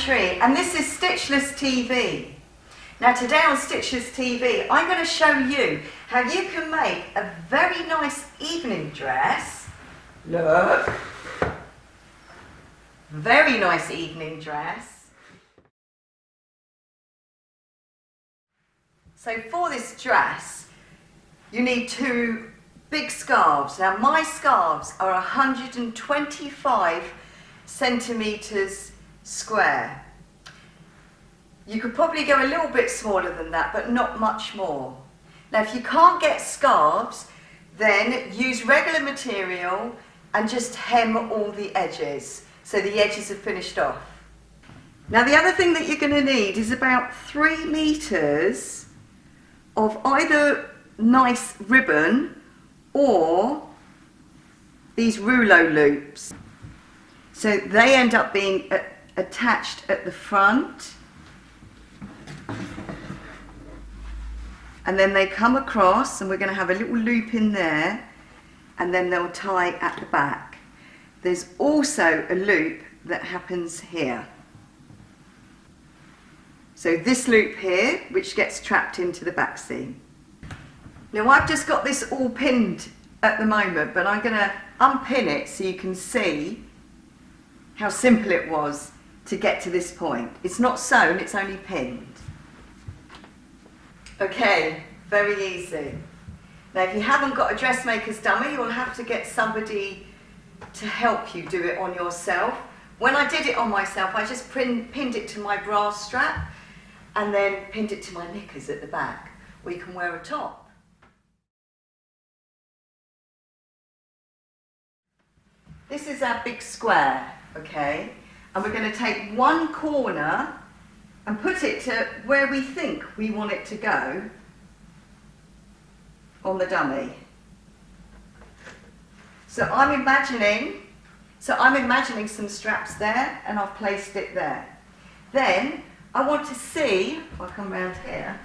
Tree, and this is Stitchless TV. Now today on Stitchless TV, I'm going to show you how you can make a very nice evening dress. Look. Very nice evening dress. So for this dress, you need two big scarves. Now my scarves are 125 centimetres square. You could probably go a little bit smaller than that, but not much more. Now if you can't get scarves, then use regular material and just hem all the edges so the edges are finished off. Now the other thing that you're going to need is about 3 meters of either nice ribbon or these rouleau loops. So they end up being attached at the front, and then they come across, and we're going to have a little loop in there, and then they'll tie at the back. There's also a loop that happens here. So this loop here, which gets trapped into the back seam. Now I've just got this all pinned at the moment, but I'm going to unpin it so you can see how simple it was to get to this point. It's not sewn, it's only pinned. Okay, very easy. Now if you haven't got a dressmaker's dummy, you'll have to get somebody to help you do it on yourself. When I did it on myself, I just pinned it to my bra strap and then pinned it to my knickers at the back, where you can wear a top. This is our big square, okay? And we're going to take one corner and put it to where we think we want it to go on the dummy. So I'm imagining some straps there, and I've placed it there. Then I want to see, if I come around here,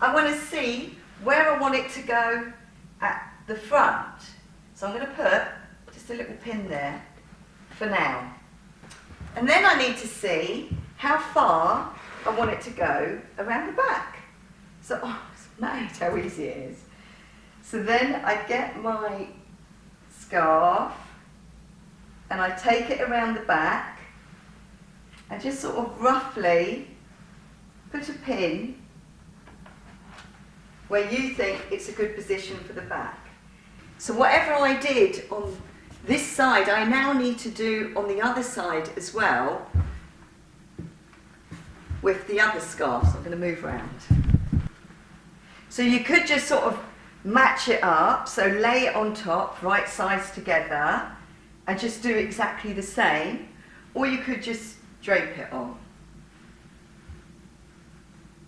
I want to see where I want it to go at the front. So I'm going to put just a little pin there for now. And then I need to see how far I want it to go around the back. So, oh, it's amazing how easy it is. So then I get my scarf and I take it around the back and just sort of roughly put a pin where you think it's a good position for the back. So whatever I did on this side, I now need to do on the other side as well with the other scarves. I'm going to move around. So you could just sort of match it up, so lay it on top, right sides together, and just do exactly the same, or you could just drape it on.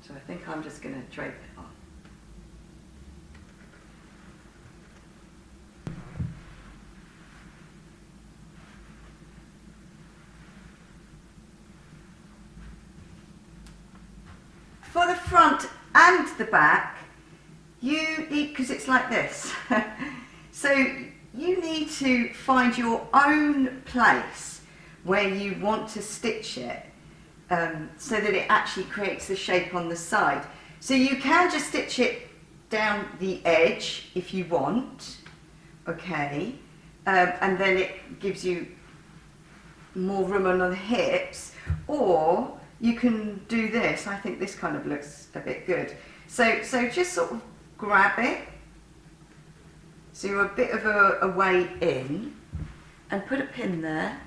So I think I'm just going to drape it on. For the front and the back, you need, because it's like this, so you need to find your own place where you want to stitch it, so that it actually creates the shape on the side. So you can just stitch it down the edge if you want, okay, and then it gives you more room on the hips, or you can do this. I think this kind of looks a bit good. So just sort of grab it, so you're a bit of a way in, and put a pin there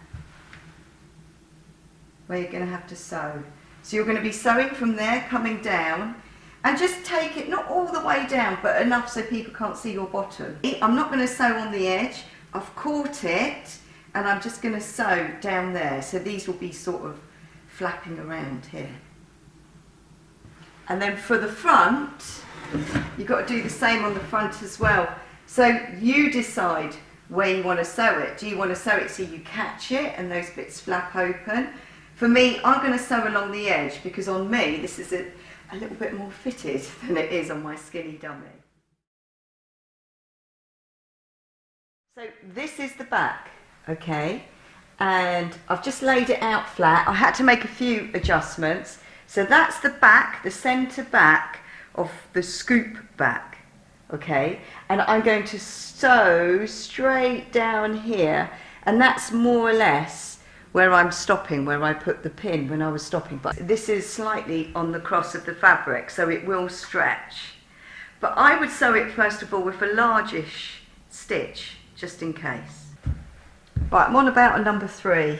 where you're going to have to sew. So you're going to be sewing from there, coming down, and just take it, not all the way down, but enough so people can't see your bottom. I'm not going to sew on the edge. I've caught it, and I'm just going to sew down there. So these will be sort of flapping around here. And then for the front, you've got to do the same on the front as well. So you decide where you want to sew it. Do you want to sew it so you catch it and those bits flap open? For me, I'm going to sew along the edge, because on me this is a little bit more fitted than it is on my skinny dummy. So this is the back, okay? and I've just laid it out flat. I had to make a few adjustments. So that's the back, the centre back of the scoop back, okay? And I'm going to sew straight down here, and that's more or less where I'm stopping, where I put the pin when I was stopping. But this is slightly on the cross of the fabric, so it will stretch. But I would sew it first of all with a largish stitch, just in case. Right, I'm on about a number 3.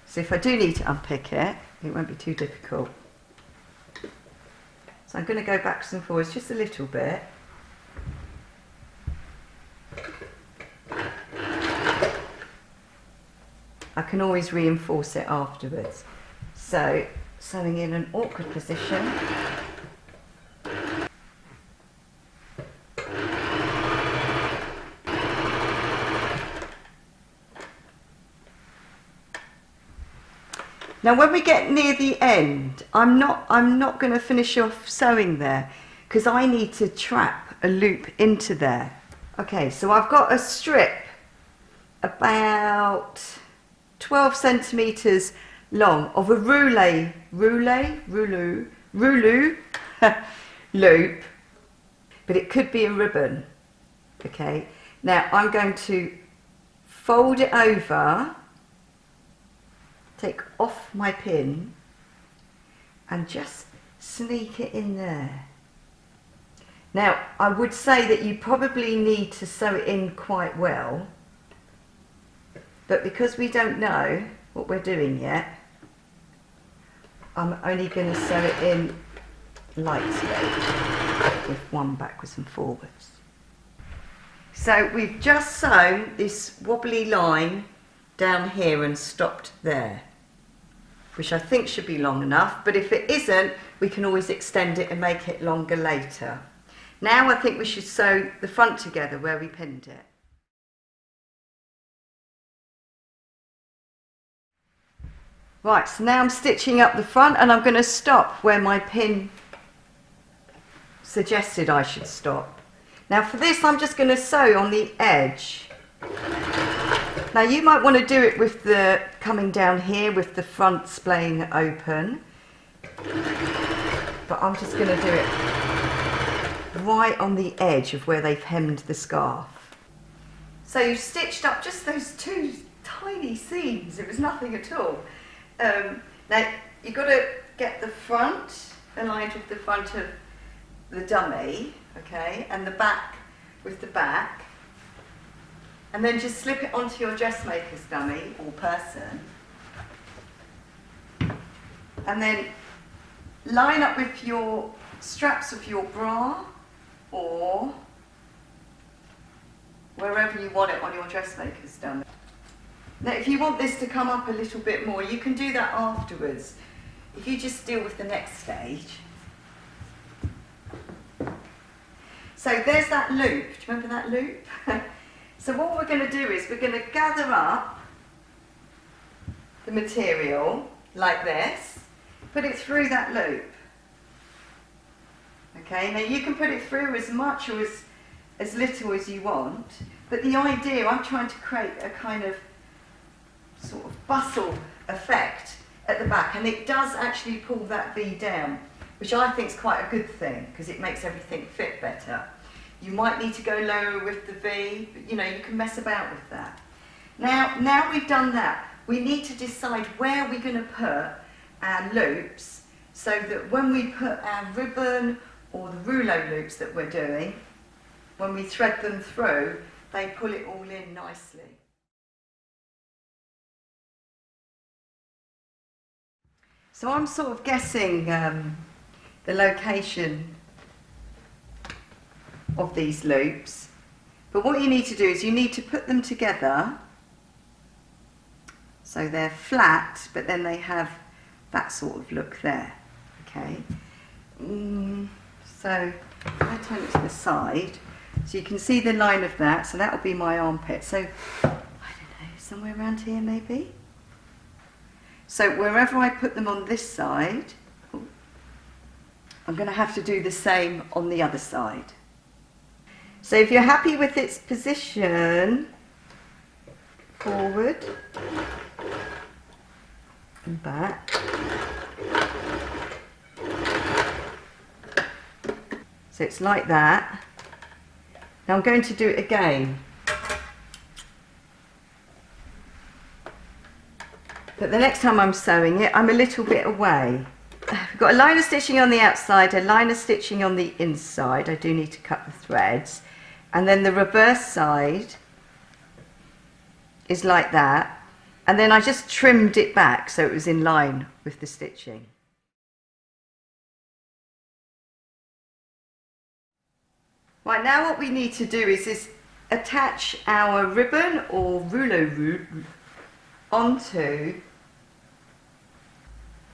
So if I do need to unpick it, it won't be too difficult. So I'm going to go backwards and forwards just a little bit. I can always reinforce it afterwards. So, sewing in an awkward position. Now when we get near the end, I'm not going to finish off sewing there because I need to trap a loop into there. Okay, so I've got a strip about 12 centimetres long of a rouleau loop, but it could be a ribbon. Okay, now I'm going to fold it over, take off my pin and just sneak it in there. Now I would say that you probably need to sew it in quite well, but because we don't know what we're doing yet, I'm only going to sew it in lightly with one backwards and forwards. So we've just sewn this wobbly line down here and stopped there, which I think should be long enough, but if it isn't, we can always extend it and make it longer later. Now I think we should sew the front together where we pinned it. Right, so now I'm stitching up the front and I'm going to stop where my pin suggested I should stop. Now for this I'm just going to sew on the edge. Now you might want to do it with the coming down here with the front splaying open, but I'm just going to do it right on the edge of where they've hemmed the scarf. So you've stitched up just those 2 tiny seams, it was nothing at all. Now you've got to get the front aligned with the front of the dummy, okay, and the back with the back. And then just slip it onto your dressmaker's dummy or person. And then line up with your straps of your bra or wherever you want it on your dressmaker's dummy. Now if you want this to come up a little bit more, you can do that afterwards. If you just deal with the next stage. So there's that loop. Do you remember that loop? So what we're going to do is we're going to gather up the material like this, put it through that loop. Okay, now you can put it through as much or as little as you want, but the idea, I'm trying to create a kind of sort of bustle effect at the back, and it does actually pull that V down, which I think is quite a good thing because it makes everything fit better. You might need to go lower with the V, but you know, you can mess about with that. Now we've done that, we need to decide where we're going to put our loops so that when we put our ribbon or the rouleau loops that we're doing, when we thread them through, they pull it all in nicely. So I'm sort of guessing the location of these loops, but what you need to do is you need to put them together so they're flat, but then they have that sort of look there. Okay, so I turn it to the side so you can see the line of that, so that will be my armpit. So I don't know, somewhere around here maybe. So wherever I put them on this side, I'm going to have to do the same on the other side. So if you're happy with its position, forward, and back. So it's like that. Now I'm going to do it again. But the next time I'm sewing it, I'm a little bit away. We've got a line of stitching on the outside, a line of stitching on the inside. I do need to cut the threads. And then the reverse side is like that. And then I just trimmed it back so it was in line with the stitching. Right, now what we need to do is attach our ribbon or rouleau onto.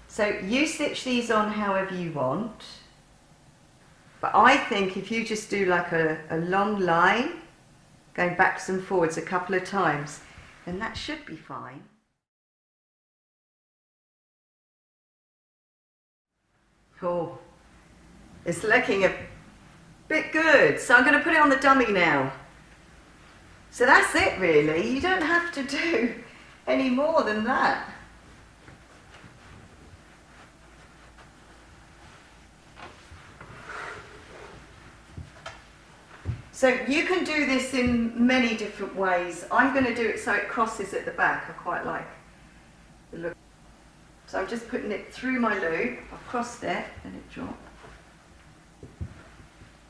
So you stitch these on however you want, but I think if you just do like a long line going backwards and forwards a couple of times, then that should be fine. Oh, it's looking a bit good, so I'm going to put it on the dummy now. So that's it really, you don't have to do any more than that. So you can do this in many different ways. I'm going to do it so it crosses at the back. I quite like the look. So I'm just putting it through my loop. I've crossed it and it dropped.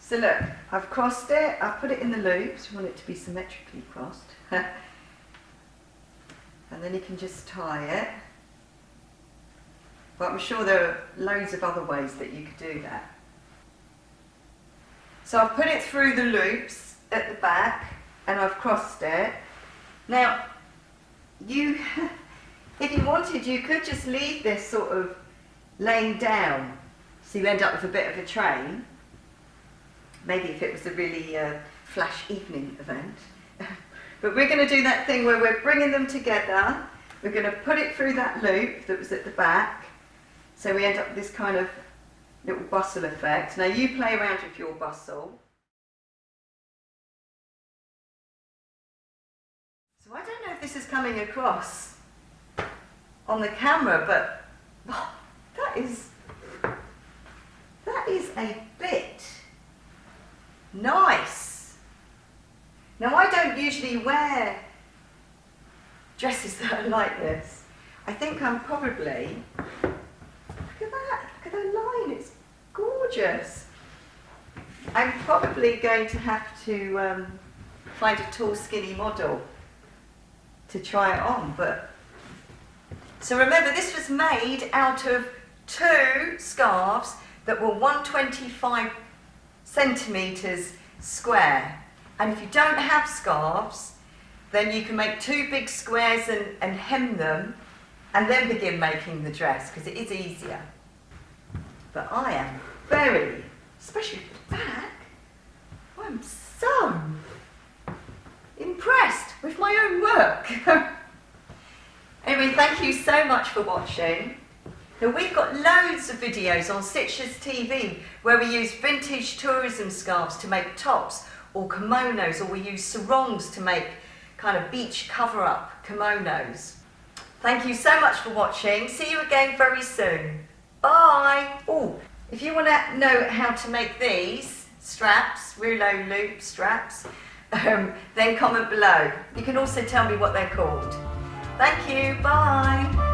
So look, I've crossed it, I've put it in the loops. You want it to be symmetrically crossed. And then you can just tie it. But I'm sure there are loads of other ways that you could do that. So I've put it through the loops at the back and I've crossed it. Now, if you wanted, you could just leave this sort of laying down so you end up with a bit of a train. Maybe if it was a really flash evening event. But we're going to do that thing where we're bringing them together. We're going to put it through that loop that was at the back. So we end up with this kind of little bustle effect. Now you play around with your bustle. So I don't know if this is coming across on the camera, but oh, that is a bit nice. Now I don't usually wear dresses that are like this. I think I'm probably, look at that line, it's gorgeous. I'm probably going to have to find a tall skinny model to try it on. But so remember, this was made out of 2 scarves that were 125 centimetres square. And if you don't have scarves, then you can make 2 big squares and hem them and then begin making the dress, because it is easier. But I am very, especially at the back, I'm so impressed with my own work. Anyway, thank you so much for watching. Now we've got loads of videos on Stitchers TV where we use vintage tourism scarves to make tops or kimonos, or we use sarongs to make kind of beach cover-up kimonos. Thank you so much for watching. See you again very soon. Bye. Oh, if you want to know how to make these straps, rouleau loop straps, then comment below. You can also tell me what they're called. Thank you. Bye.